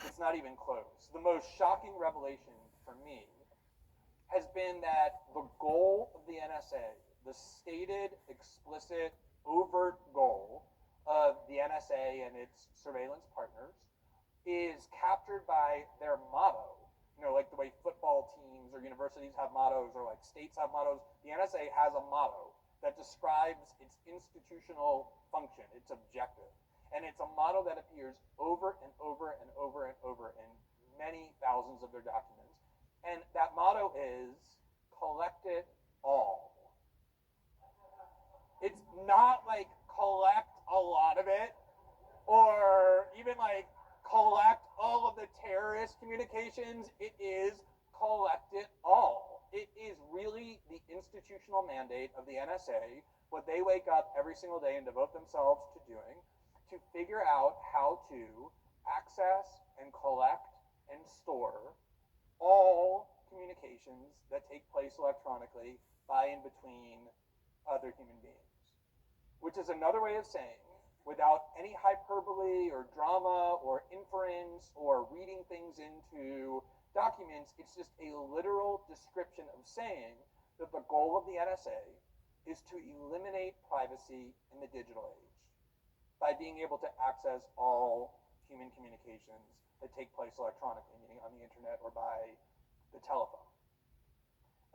It's not even close. The most shocking revelation for me has been that the goal of the NSA, the stated, explicit, overt goal of the NSA and its surveillance partners, is captured by their motto. You know, like the way football teams or universities have mottos or like states have mottos, the NSA has a motto that describes its institutional function, its objective. And it's a motto that appears over and over and over and over in many thousands of their documents. And that motto is collect it all. It's not like collect a lot of it, or even like collect all of the terrorist communications. It is collect it all. It is really the institutional mandate of the NSA, what they wake up every single day and devote themselves to doing, to figure out how to access and collect and store all communications that take place electronically by and between other human beings. Which is another way of saying, without any hyperbole or drama or inference or reading things into documents, it's just a literal description of saying that the goal of the NSA is to eliminate privacy in the digital age by being able to access all human communications that take place electronically, meaning on the internet or by the telephone.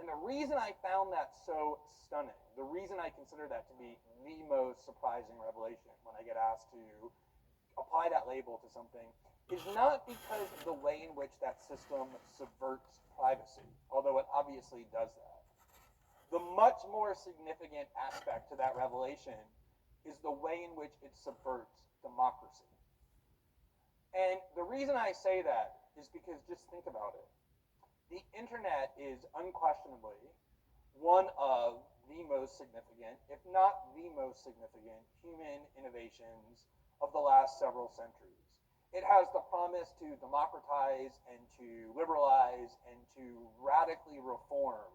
And the reason I found that so stunning, the reason I consider that to be the most surprising revelation when I get asked to apply that label to something, is not because of the way in which that system subverts privacy, although it obviously does that. The much more significant aspect to that revelation is the way in which it subverts democracy. And the reason I say that is because just think about it. The internet is unquestionably one of the most significant, if not the most significant, human innovations of the last several centuries. It has the promise to democratize and to liberalize and to radically reform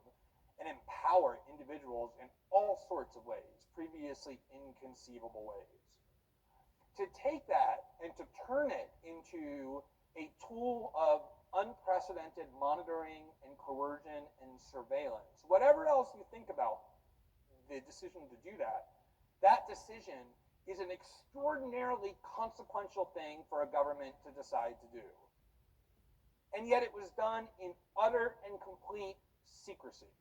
and empower individuals in all sorts of ways, previously inconceivable ways. To take that and to turn it into a tool of unprecedented monitoring and coercion and surveillance, whatever else you think about the decision to do that, that decision is an extraordinarily consequential thing for a government to decide to do. And yet it was done in utter and complete secrecy.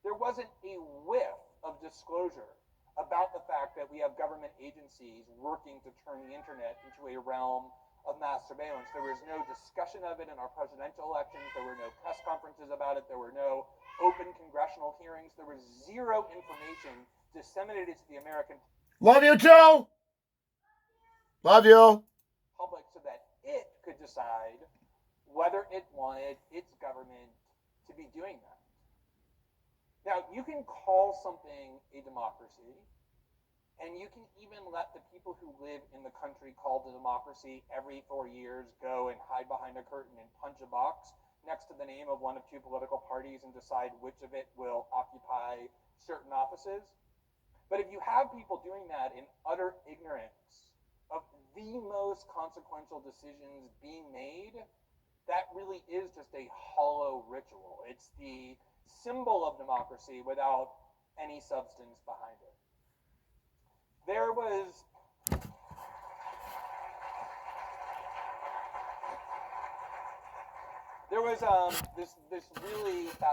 There wasn't a whiff of disclosure about the fact that we have government agencies working to turn the internet into a realm of mass surveillance. There was no discussion of it in our presidential elections. There were no press conferences about it. There were no open congressional hearings. There was zero information disseminated to the American Love you, Joe. Love you. public so that it could decide whether it wanted its government to be doing that. Now, you can call something a democracy, and you can even let the people who live in the country called a democracy every 4 years go and hide behind a curtain and punch a box next to the name of one of two political parties and decide which of it will occupy certain offices. But if you have people doing that in utter ignorance of the most consequential decisions being made, that really is just a hollow ritual. It's the symbol of democracy without any substance behind it. There was this really fascinating